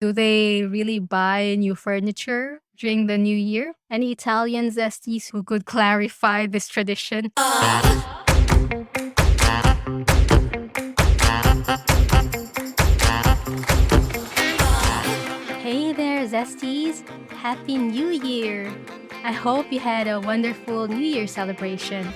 Do they really buy new furniture during the new year? Any Italian zesties who could clarify this tradition? Hey there, zesties! Happy New Year! I hope you had a wonderful New Year celebration.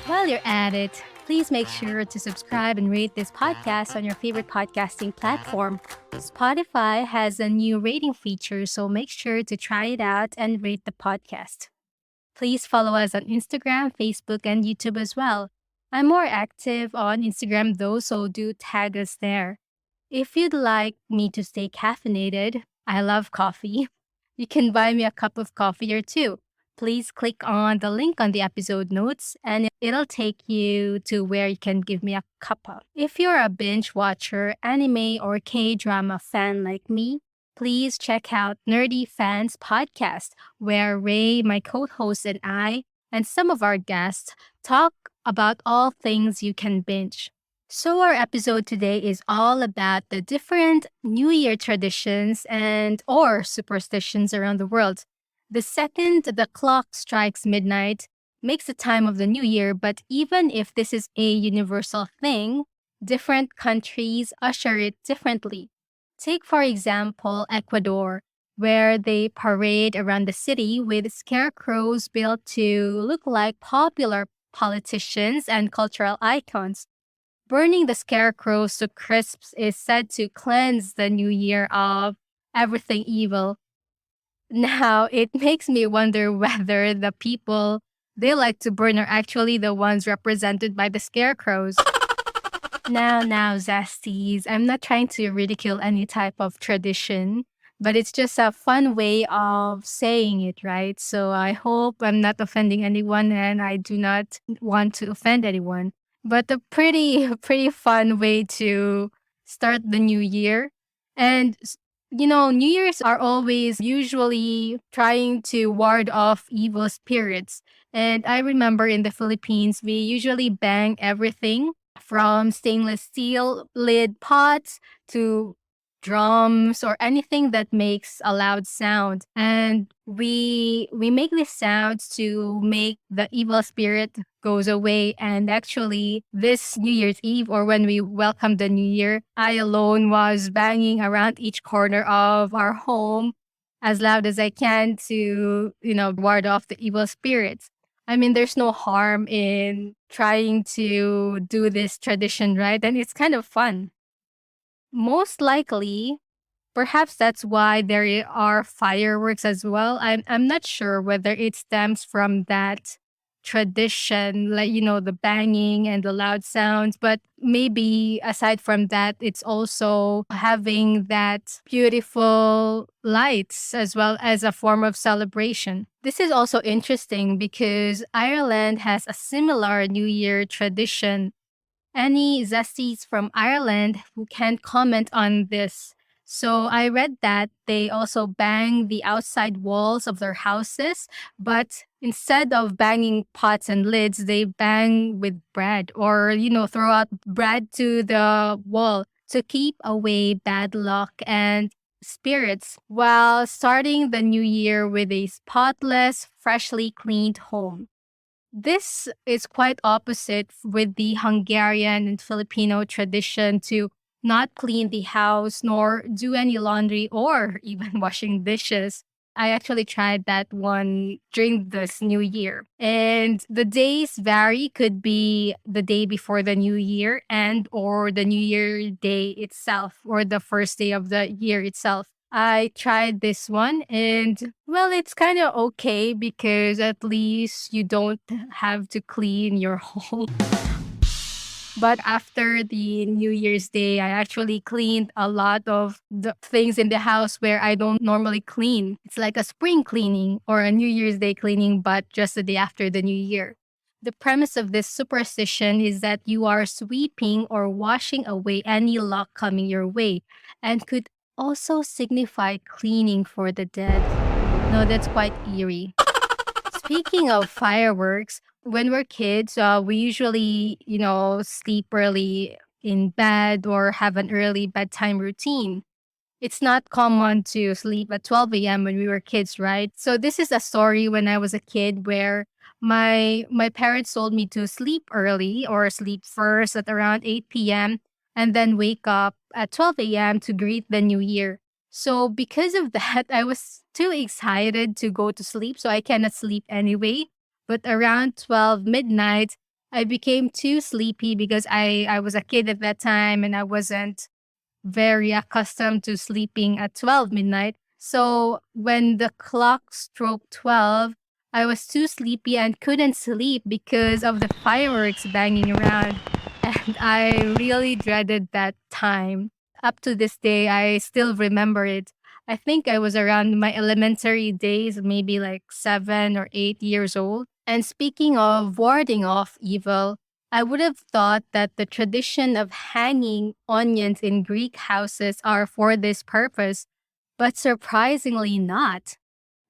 While you're at it, please make sure to subscribe and rate this podcast on your favorite podcasting platform. Spotify has a new rating feature, so make sure to try it out and rate the podcast. Please follow us on Instagram, Facebook, and YouTube as well. I'm more active on Instagram though, so do tag us there. If you'd like me to stay caffeinated, I love coffee. You can buy me a cup of coffee or two. Please click on the link on the episode notes and it'll take you to where you can give me a cuppa. If you're a binge watcher, anime, or K-drama fan like me, please check out Nerdy Fans Podcast, where Ray, my co-host, and I, and some of our guests talk about all things you can binge. So our episode today is all about the different New Year traditions and or superstitions around the world. The second the clock strikes midnight makes the time of the new year, but even if this is a universal thing, different countries usher it differently. Take, for example, Ecuador, where they parade around the city with scarecrows built to look like popular politicians and cultural icons. Burning the scarecrows to crisps is said to cleanse the new year of everything evil. Now, it makes me wonder whether the people they like to burn are actually the ones represented by the scarecrows. Now, zesties, I'm not trying to ridicule any type of tradition, but it's just a fun way of saying it, right? So I hope I'm not offending anyone and I do not want to offend anyone. But a pretty fun way to start the new year. And New Year's are always usually trying to ward off evil spirits. And I remember in the Philippines, we usually bang everything from stainless steel lid pots to drums or anything that makes a loud sound. And we make these sounds to make the evil spirit goes away. And actually, this New Year's Eve or when we welcome the new year, I alone was banging around each corner of our home as loud as I can to, ward off the evil spirits. I mean, there's no harm in trying to do this tradition, right? And it's kind of fun. Most likely, perhaps that's why there are fireworks as well. I'm not sure whether it stems from that tradition, like the banging and the loud sounds, but maybe aside from that, it's also having that beautiful lights as well as a form of celebration. This is also interesting because Ireland has a similar New Year tradition. Any zesties from Ireland who can comment on this? So I read that they also bang the outside walls of their houses, but instead of banging pots and lids, they bang with bread or, throw out bread to the wall to keep away bad luck and spirits while starting the new year with a spotless, freshly cleaned home. This is quite opposite with the Hungarian and Filipino tradition to not clean the house nor do any laundry or even washing dishes. I actually tried that one during this new year. And the days vary, could be the day before the new year and or the new year day itself or the first day of the year itself. I tried this one and well, it's kind of okay because at least you don't have to clean your home. But after the New Year's Day, I actually cleaned a lot of the things in the house where I don't normally clean. It's like a spring cleaning or a New Year's Day cleaning, but just the day after the New Year. The premise of this superstition is that you are sweeping or washing away any luck coming your way and could also signify cleaning for the dead. No, that's quite eerie. Speaking of fireworks, when we're kids, we usually, sleep early in bed or have an early bedtime routine. It's not common to sleep at 12 a.m. when we were kids, right? So this is a story when I was a kid where my parents told me to sleep early or sleep first at around 8 p.m. and then wake up at 12 a.m. to greet the new year. So because of that, I was too excited to go to sleep, so I cannot sleep anyway. But around 12 midnight, I became too sleepy because I was a kid at that time and I wasn't very accustomed to sleeping at 12 midnight. So when the clock struck 12, I was too sleepy and couldn't sleep because of the fireworks banging around. And I really dreaded that time. Up to this day, I still remember it. I think I was around my elementary days, maybe like 7 or 8 years old. And speaking of warding off evil, I would have thought that the tradition of hanging onions in Greek houses are for this purpose, but surprisingly not.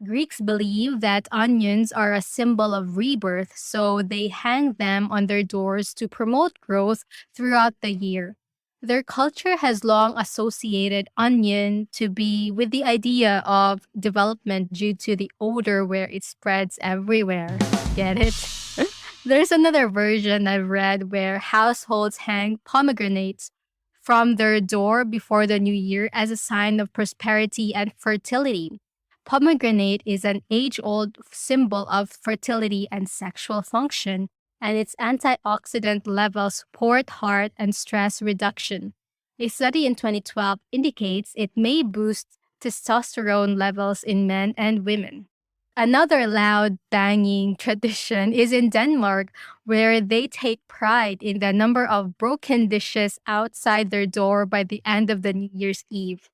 Greeks believe that onions are a symbol of rebirth, so they hang them on their doors to promote growth throughout the year. Their culture has long associated onion to be with the idea of development due to the odor where it spreads everywhere. Get it? There's another version I've read where households hang pomegranates from their door before the new year as a sign of prosperity and fertility. Pomegranate is an age old symbol of fertility and sexual function, and its antioxidant levels support heart and stress reduction. A study in 2012 indicates it may boost testosterone levels in men and women. Another loud banging tradition is in Denmark, where they take pride in the number of broken dishes outside their door by the end of the New Year's Eve.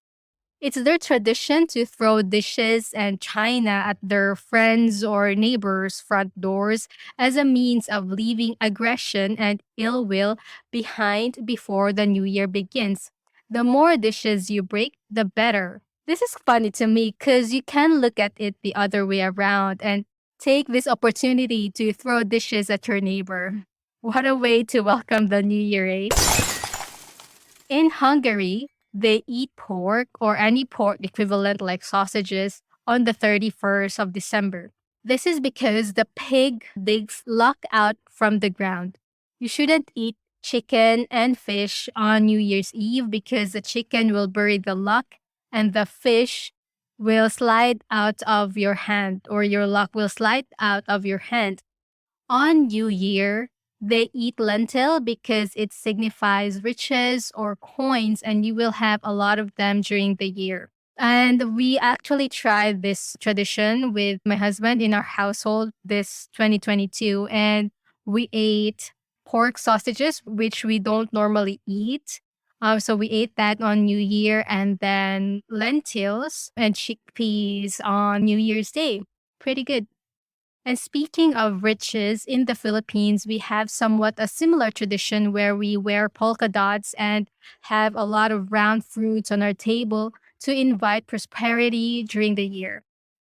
It's their tradition to throw dishes and china at their friends' or neighbors' front doors as a means of leaving aggression and ill will behind before the new year begins. The more dishes you break, the better. This is funny to me because you can look at it the other way around and take this opportunity to throw dishes at your neighbor. What a way to welcome the new year, eh? In Hungary, they eat pork or any pork equivalent like sausages on the 31st of December. This is because the pig digs luck out from the ground. You shouldn't eat chicken and fish on New Year's Eve because the chicken will bury the luck and the fish will slide out of your hand, or your luck will slide out of your hand. On New Year, they eat lentil because it signifies riches or coins, and you will have a lot of them during the year. And we actually tried this tradition with my husband in our household this 2022, and we ate pork sausages, which we don't normally eat. So we ate that on New Year, and then lentils and chickpeas on New Year's Day. Pretty good. And speaking of riches, in the Philippines, we have somewhat a similar tradition where we wear polka dots and have a lot of round fruits on our table to invite prosperity during the year.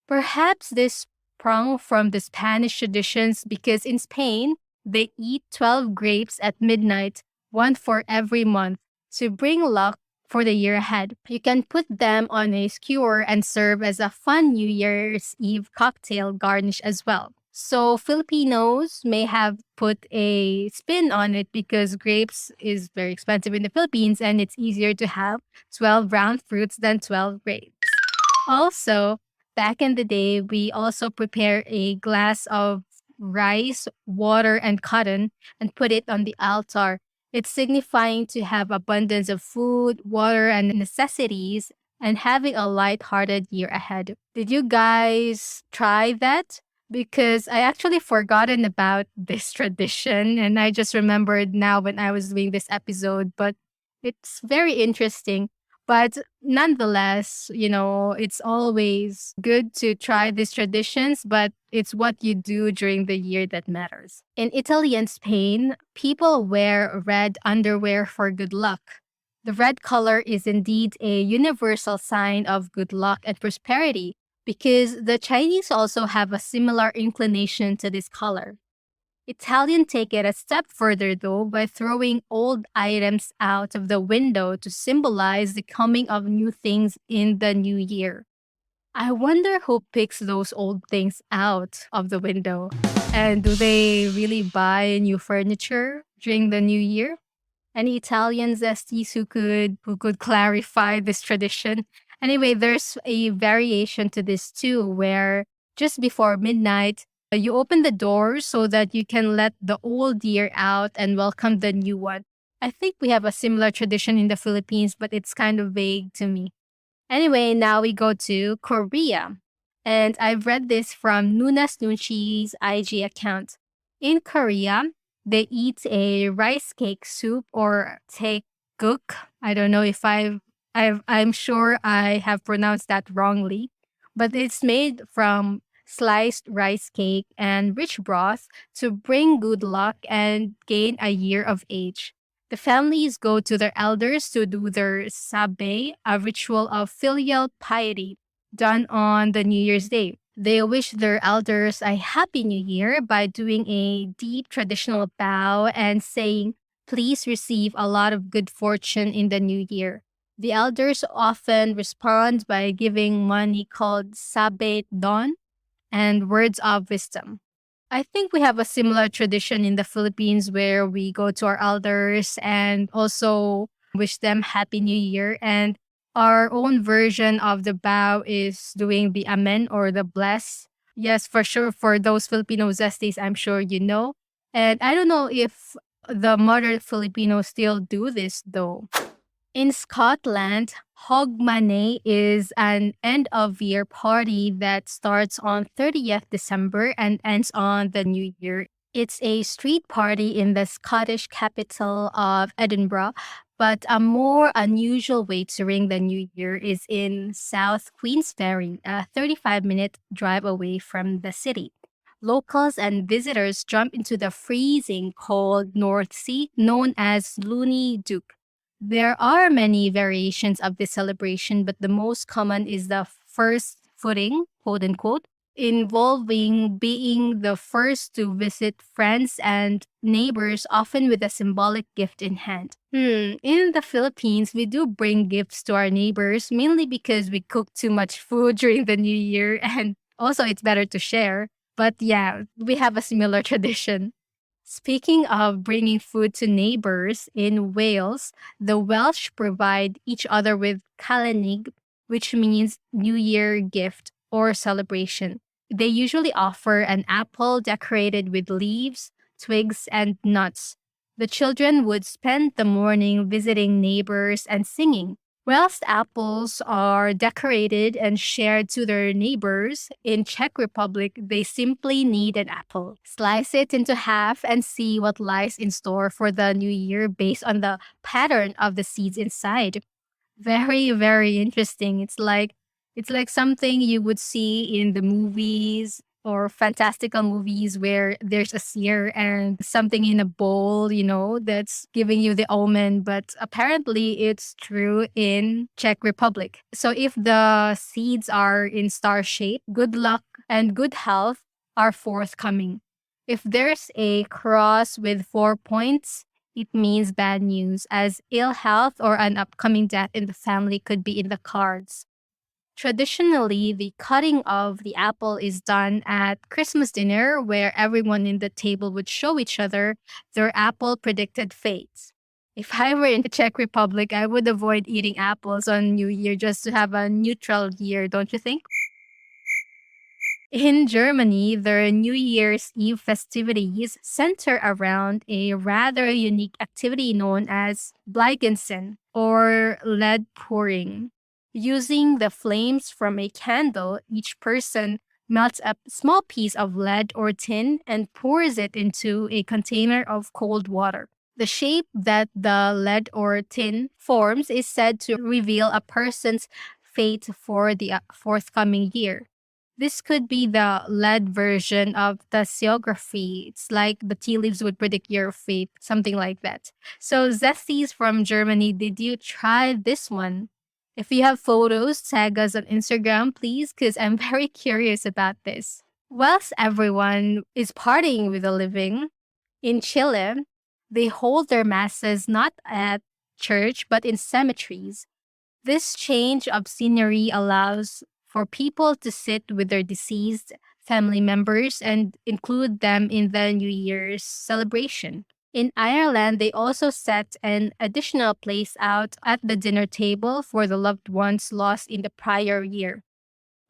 Perhaps this sprung from the Spanish traditions because in Spain, they eat 12 grapes at midnight, one for every month, to bring luck for the year ahead. You can put them on a skewer and serve as a fun New Year's Eve cocktail garnish as well. So Filipinos may have put a spin on it because grapes is very expensive in the Philippines and it's easier to have 12 round fruits than 12 grapes. Also, back in the day, we also prepare a glass of rice, water, and cotton and put it on the altar. It's signifying to have abundance of food, water, and necessities and having a light-hearted year ahead. Did you guys try that? Because I actually forgotten about this tradition and I just remembered now when I was doing this episode, but it's very interesting. But nonetheless, it's always good to try these traditions, but it's what you do during the year that matters. In Italy and Spain, people wear red underwear for good luck. The red color is indeed a universal sign of good luck and prosperity because the Chinese also have a similar inclination to this color. Italian take it a step further though by throwing old items out of the window to symbolize the coming of new things in the new year. I wonder who picks those old things out of the window. And do they really buy new furniture during the new year? Any Italian zesties who could clarify this tradition? Anyway, there's a variation to this too, where just before midnight, you open the doors so that you can let the old year out and welcome the new one. I think we have a similar tradition in the Philippines, but it's kind of vague to me. Anyway, now we go to Korea. And I've read this from Nuna's Nunchi's IG account. In Korea, they eat a rice cake soup or taekguk. I don't know if I'm sure I have pronounced that wrongly, but it's made from sliced rice cake and rich broth to bring good luck and gain a year of age. The families go to their elders to do their sabe, a ritual of filial piety done on the New Year's Day. They wish their elders a happy new year by doing a deep traditional bow and saying, "Please receive a lot of good fortune in the new year." The elders often respond by giving money called sabe don and words of wisdom. I think we have a similar tradition in the Philippines where we go to our elders and also wish them Happy New Year. And our own version of the bow is doing the Amen or the bless. Yes, for sure. For those Filipino zesties, I'm sure you know. And I don't know if the modern Filipinos still do this though. In Scotland, Hogmanay is an end of year party that starts on 30th December and ends on the New Year. It's a street party in the Scottish capital of Edinburgh, but a more unusual way to ring the New Year is in South Queensferry, a 35-minute drive away from the city. Locals and visitors jump into the freezing cold North Sea known as Looney Duke. There are many variations of this celebration, but the most common is the first footing, quote unquote, involving being the first to visit friends and neighbors, often with a symbolic gift in hand. In the Philippines, we do bring gifts to our neighbors, mainly because we cook too much food during the new year, and also it's better to share. But yeah, we have a similar tradition. Speaking of bringing food to neighbors, in Wales, the Welsh provide each other with Calennig, which means New Year gift or celebration. They usually offer an apple decorated with leaves, twigs, and nuts. The children would spend the morning visiting neighbors and singing. Whilst apples are decorated and shared to their neighbors, in Czech Republic, they simply need an apple. Slice it into half and see what lies in store for the new year based on the pattern of the seeds inside. Very, very interesting. It's like something you would see in the movies or fantastical movies where there's a seer and something in a bowl, that's giving you the omen. But apparently it's true in Czech Republic. So if the seeds are in star shape, good luck and good health are forthcoming. If there's a cross with 4 points, it means bad news, as ill health or an upcoming death in the family could be in the cards. Traditionally, the cutting of the apple is done at Christmas dinner, where everyone in the table would show each other their apple predicted fates. If I were in the Czech Republic, I would avoid eating apples on New Year just to have a neutral year, don't you think? In Germany, their New Year's Eve festivities center around a rather unique activity known as Blykinson, or lead pouring. Using the flames from a candle, each person melts a small piece of lead or tin and pours it into a container of cold water. The shape that the lead or tin forms is said to reveal a person's fate for the forthcoming year. This could be the lead version of the geography. It's like the tea leaves would predict your fate, something like that. So, Zesties from Germany, did you try this one? If you have photos, tag us on Instagram, please, because I'm very curious about this. Whilst everyone is partying with the living, in Chile, they hold their masses not at church but in cemeteries. This change of scenery allows for people to sit with their deceased family members and include them in the New Year's celebration. In Ireland, they also set an additional place out at the dinner table for the loved ones lost in the prior year.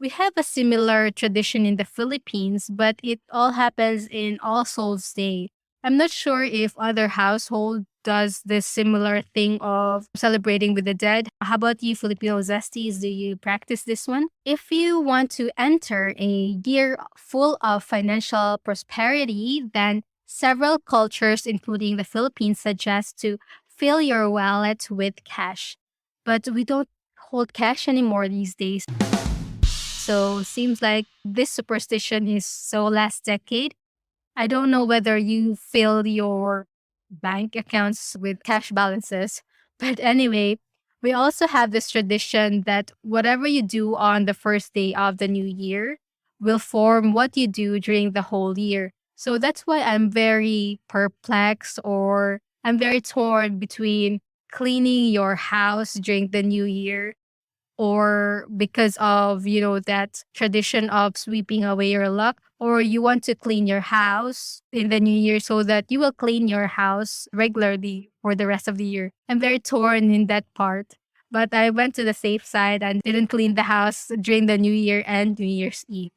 We have a similar tradition in the Philippines, but it all happens in All Souls Day. I'm not sure if other household does this similar thing of celebrating with the dead. How about you, Filipino zesties? Do you practice this one? If you want to enter a year full of financial prosperity, then several cultures, including the Philippines, suggest to fill your wallet with cash. But we don't hold cash anymore these days. So seems like this superstition is so last decade. I don't know whether you fill your bank accounts with cash balances. But anyway, we also have this tradition that whatever you do on the first day of the new year will form what you do during the whole year. So that's why I'm very perplexed, or I'm very torn between cleaning your house during the new year, or because of that tradition of sweeping away your luck, or you want to clean your house in the new year so that you will clean your house regularly for the rest of the year. I'm very torn in that part, but I went to the safe side and didn't clean the house during the new year and New Year's Eve.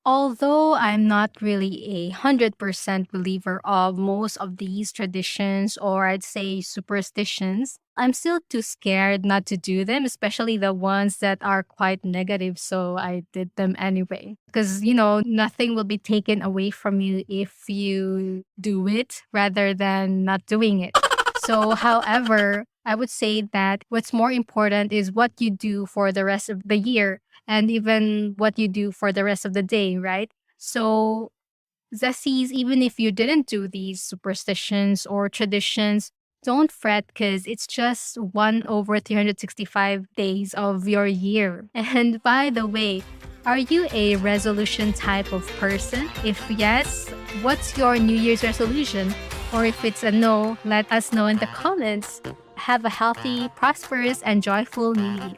Although I'm not really 100% believer of most of these traditions, or I'd say superstitions, I'm still too scared not to do them, especially the ones that are quite negative. So I did them anyway. Because, nothing will be taken away from you if you do it rather than not doing it. So, however, I would say that what's more important is what you do for the rest of the year, and even what you do for the rest of the day, right? So, Zesties, even if you didn't do these superstitions or traditions, don't fret, because it's just 1/365 days of your year. And by the way, are you a resolution type of person? If yes, what's your New Year's resolution? Or if it's a no, let us know in the comments. Have a healthy, prosperous, and joyful New Year.